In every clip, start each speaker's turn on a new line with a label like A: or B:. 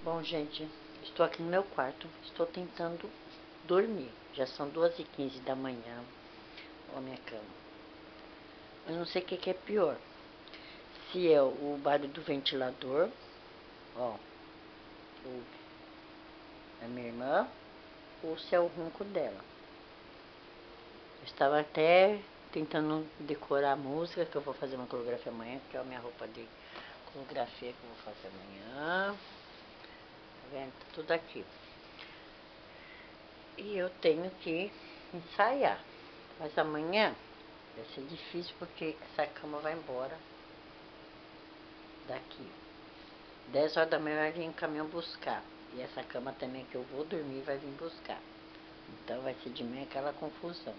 A: Bom, gente, estou aqui no meu quarto, estou tentando dormir. Já são 2h15 da manhã. Olha a minha cama. Eu não sei o que é pior. Se é o barulho do ventilador, ó, da minha irmã, ou se é o ronco dela. Eu estava até tentando decorar a música, que eu vou fazer uma coreografia amanhã, que é a minha roupa de coreografia que eu vou fazer amanhã. Tá vendo? Tá tudo aqui. E eu tenho que ensaiar. Mas amanhã vai ser difícil porque essa cama vai embora daqui. 10 horas da manhã vai vir um caminhão buscar. E essa cama também que eu vou dormir vai vir buscar. Então vai ser de manhã aquela confusão.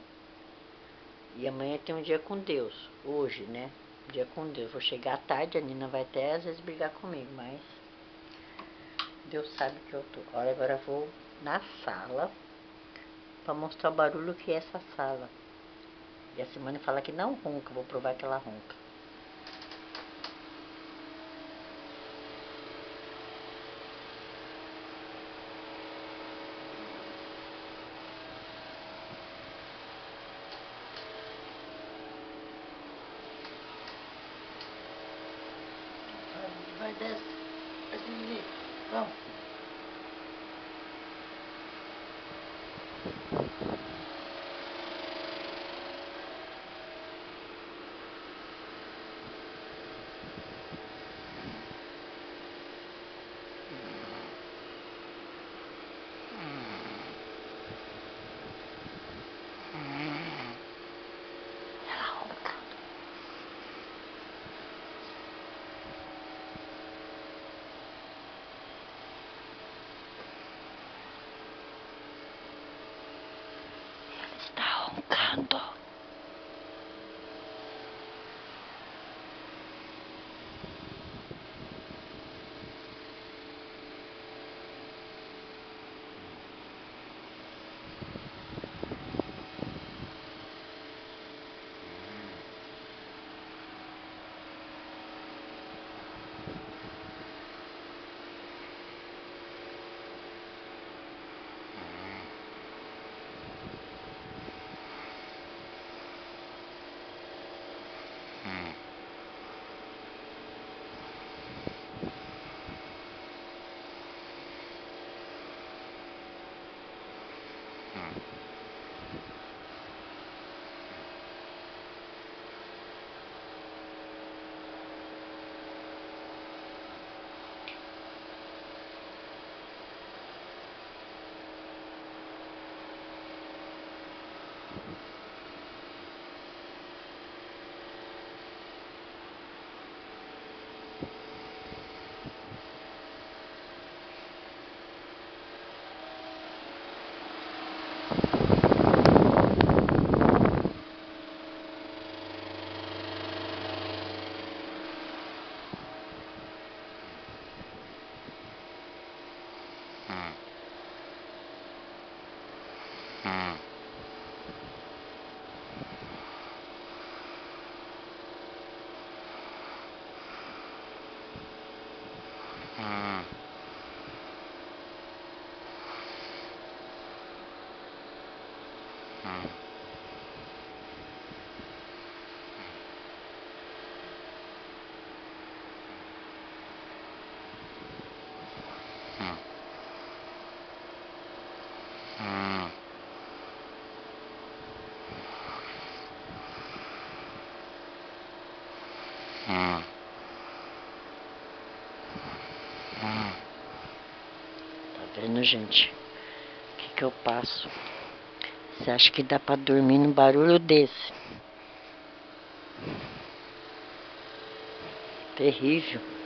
A: E amanhã tem um dia com Deus. Hoje, né? Dia com Deus. Vou chegar à tarde, a Nina vai até às vezes brigar comigo, mas Deus sabe que eu tô. Olha, agora eu vou na sala pra mostrar o barulho que é essa sala. E a Simone fala que não ronca, vou provar que ela ronca. Vai, desce. Vai diminuir. Vamos. Ela ronca. Ela está roncando. Tá vendo, gente? O que eu passo? Você acha que dá pra dormir num barulho desse? Terrível.